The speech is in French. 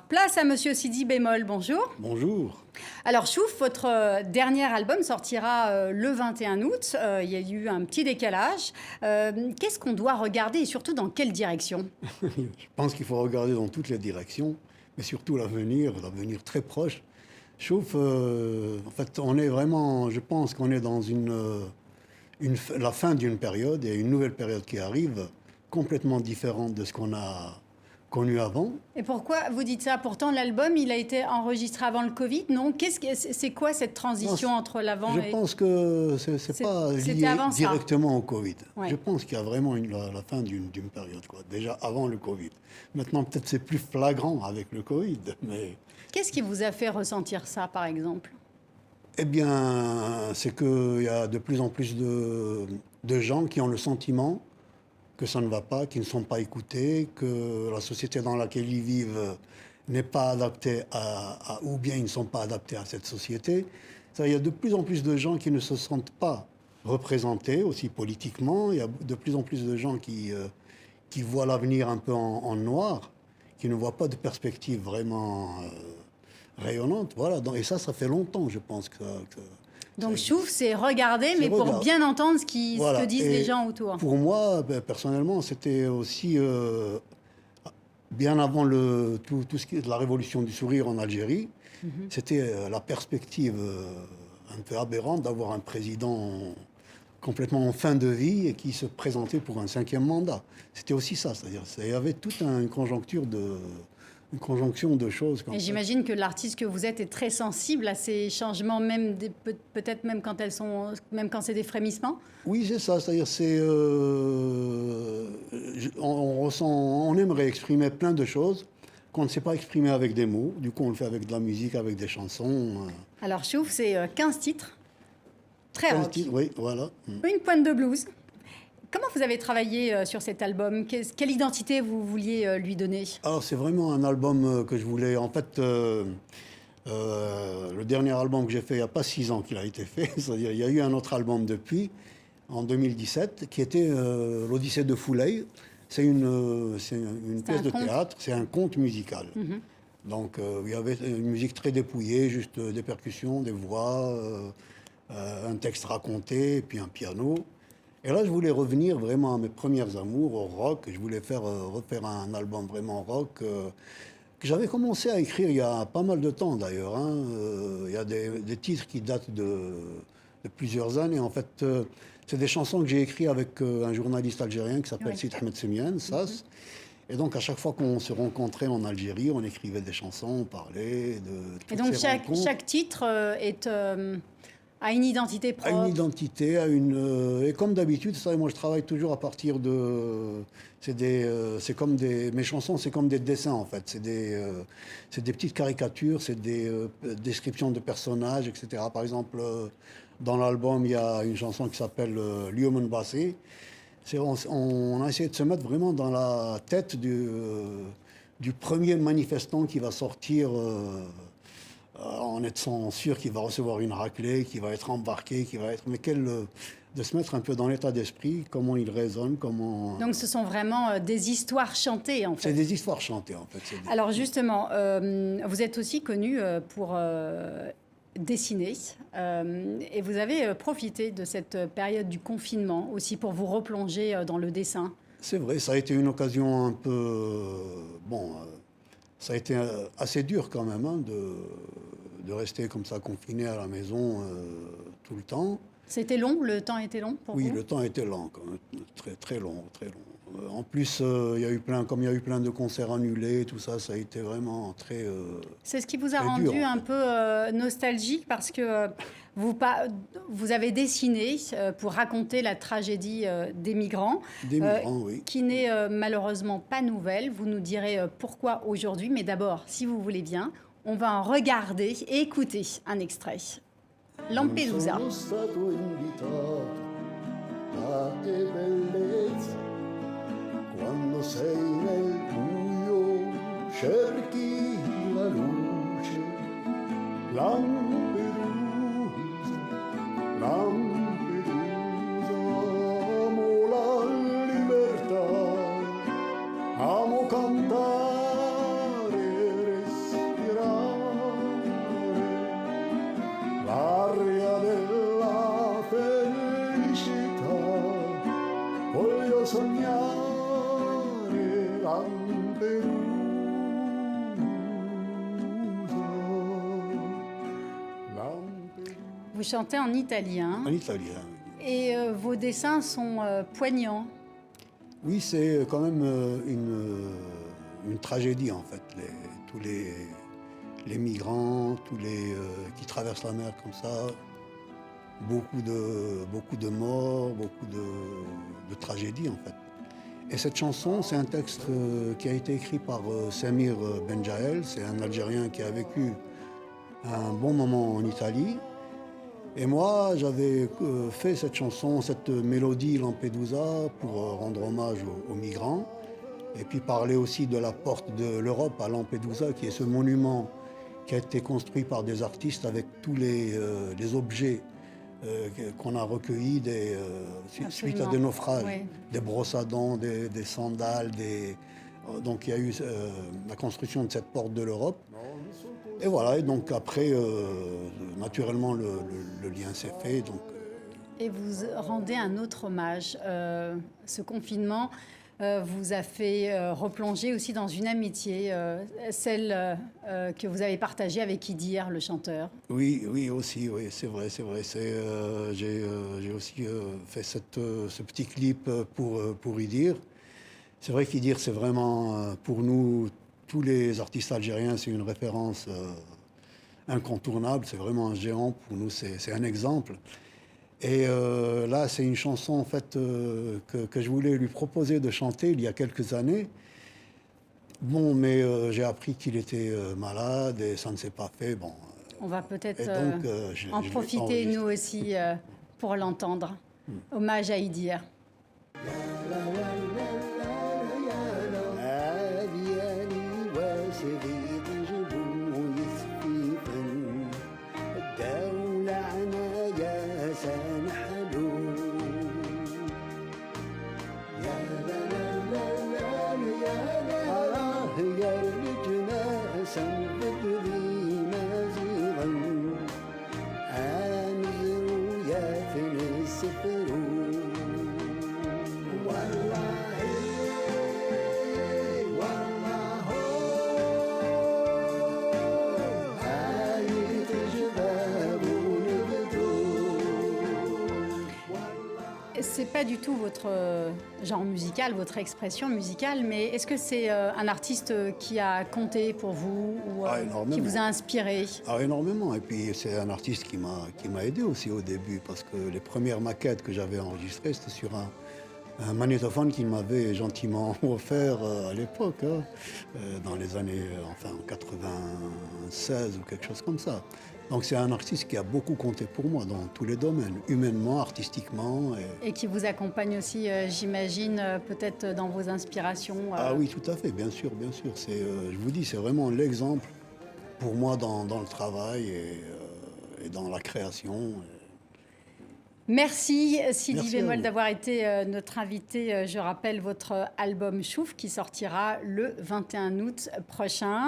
Place à Monsieur Sidi Bémol, bonjour. Bonjour. Alors Chouf, votre dernier album sortira le 21 août. Il y a eu un petit décalage. Qu'est-ce qu'on doit regarder et surtout dans quelle direction? Je pense qu'il faut regarder dans toutes les directions, mais surtout l'avenir très proche. Chouf, en fait, on est vraiment, je pense qu'on est dans la fin d'une période et une nouvelle période qui arrive, complètement différente de ce qu'on a connu avant. Et pourquoi vous dites ça? Pourtant, l'album, il a été enregistré avant le Covid, non? C'est quoi cette transition entre l'avant Je pense que c'est pas lié directement au Covid. Ouais. Je pense qu'il y a vraiment la fin d'une période, quoi. Déjà avant le Covid. Maintenant, peut-être c'est plus flagrant avec le Covid, mais... Qu'est-ce qui vous a fait ressentir ça, par exemple? Eh bien, c'est qu'il y a de plus en plus de gens qui ont le sentiment que ça ne va pas, qu'ils ne sont pas écoutés, que la société dans laquelle ils vivent n'est pas adaptée ou bien ils ne sont pas adaptés à cette société. Il y a de plus en plus de gens qui ne se sentent pas représentés, aussi politiquement. Il y a de plus en plus de gens qui voient l'avenir un peu en noir, qui ne voient pas de perspective vraiment rayonnante. Voilà. Et ça fait longtemps, je pense que donc Chouf, c'est regarder, mais pour bien entendre ce que disent les gens autour. Pour moi, personnellement, c'était aussi bien avant tout ce qui est de la révolution du sourire en Algérie. C'était la perspective un peu aberrante d'avoir un président complètement en fin de vie et qui se présentait pour un 5e mandat. C'était aussi ça, c'est-à-dire il y avait toute une conjonction de choses. Et j'imagine que l'artiste que vous êtes est très sensible à ces changements, peut-être même quand c'est des frémissements. Oui, c'est ça. C'est-à-dire, on aimerait exprimer plein de choses qu'on ne sait pas exprimer avec des mots. Du coup, on le fait avec de la musique, avec des chansons. Alors, Chouf, c'est 15 titres, très rock. Oui, voilà. Une pointe de blues. Comment vous avez travaillé sur cet album? Quelle identité vous vouliez lui donner? Alors, c'est vraiment un album que je voulais... En fait, le dernier album que j'ai fait, il n'y a pas 6 ans qu'il a été fait. C'est-à-dire, il y a eu un autre album depuis, en 2017, qui était l'Odyssée de Fouley. C'est une pièce de théâtre, c'est un conte musical. Donc, il y avait une musique très dépouillée, juste des percussions, des voix, un texte raconté, et puis un piano. Et là, je voulais revenir vraiment à mes premières amours, au rock. Je voulais refaire un album vraiment rock que j'avais commencé à écrire il y a pas mal de temps d'ailleurs. Il y a des titres qui datent de plusieurs années. En fait, c'est des chansons que j'ai écrites avec un journaliste algérien qui s'appelle Sid Ahmed Semiane, Sass. Et donc, à chaque fois qu'on se rencontrait en Algérie, on écrivait des chansons, on parlait de toutes Et donc, ces rencontres. chaque titre a une identité propre. À une identité, et comme d'habitude, ça, moi je travaille toujours à partir de... mes chansons, c'est comme des dessins en fait. C'est des petites caricatures, c'est des descriptions de personnages, etc. Par exemple, dans l'album, il y a une chanson qui s'appelle Lyomen Bassé. On a essayé de se mettre vraiment dans la tête du premier manifestant qui va sortir... en étant sûr qu'il va recevoir une raclée, qu'il va être embarqué, de se mettre un peu dans l'état d'esprit, comment il raisonne, comment... Donc ce sont vraiment des histoires chantées, en fait. C'est des histoires chantées, en fait. Alors justement, vous êtes aussi connu pour dessiner, et vous avez profité de cette période du confinement aussi pour vous replonger dans le dessin. C'est vrai, ça a été une occasion un peu... ça a été assez dur quand même de rester comme ça confiné à la maison tout le temps. C'était long? Le temps était long pour vous? Oui, le temps était long, quand même. Très, très long, très long. En plus, il y a eu plein de concerts annulés, tout ça, ça a été vraiment très c'est ce qui vous a rendu dur, un peu nostalgique parce que vous avez dessiné pour raconter la tragédie des migrants, oui. qui n'est malheureusement pas nouvelle. Vous nous direz pourquoi aujourd'hui, mais d'abord, si vous voulez bien, on va en regarder et écouter un extrait. Lampedusa. Quando sei nel buio cerchi la luce, Lampedusa, Lampedusa, amo la libertà, amo cantare chantez en italien. En italien. Et vos dessins sont poignants. Oui, c'est quand même une tragédie en fait. Tous les migrants, tous les qui traversent la mer comme ça, beaucoup de morts, beaucoup de tragédies en fait. Et cette chanson, c'est un texte qui a été écrit par Samir Benjael. C'est un Algérien qui a vécu un bon moment en Italie. Et moi, j'avais fait cette chanson, cette mélodie Lampedusa pour rendre hommage aux migrants. Et puis parler aussi de la porte de l'Europe à Lampedusa, qui est ce monument qui a été construit par des artistes avec tous les objets qu'on a recueillis suite à des naufrages, oui. Des brosses à dents, des sandales, donc il y a eu la construction de cette porte de l'Europe. Et voilà, et donc après, naturellement, le lien s'est fait. Donc, Et vous rendez un autre hommage. Ce confinement vous a fait replonger aussi dans une amitié, celle que vous avez partagée avec Idir, le chanteur. Oui, aussi, oui, c'est vrai. J'ai aussi fait ce petit clip pour Idir. C'est vrai qu'Idir, c'est vraiment, pour nous, tous les artistes algériens, c'est une référence incontournable. C'est vraiment un géant. Pour nous, c'est un exemple. Et là, c'est une chanson en fait que je voulais lui proposer de chanter il y a quelques années. Bon, mais j'ai appris qu'il était malade et ça ne s'est pas fait. Bon. On va peut-être en profiter nous aussi pour l'entendre. Hommage à Idir. C'est pas du tout votre genre musical, votre expression musicale, mais est-ce que c'est un artiste qui a compté pour vous ou qui vous a inspiré? Énormément. Et puis c'est un artiste qui m'a aidé aussi au début, parce que les premières maquettes que j'avais enregistrées, c'était sur un magnétophone qu'il m'avait gentiment offert à l'époque, dans les années, en 96 ou quelque chose comme ça. Donc c'est un artiste qui a beaucoup compté pour moi dans tous les domaines, humainement, artistiquement. Et qui vous accompagne aussi, j'imagine, peut-être dans vos inspirations. Ah oui, tout à fait, bien sûr. Je vous dis, c'est vraiment l'exemple pour moi dans le travail et dans la création. Merci Sidi Bémol d'avoir été notre invité. Je rappelle votre album Chouf qui sortira le 21 août prochain.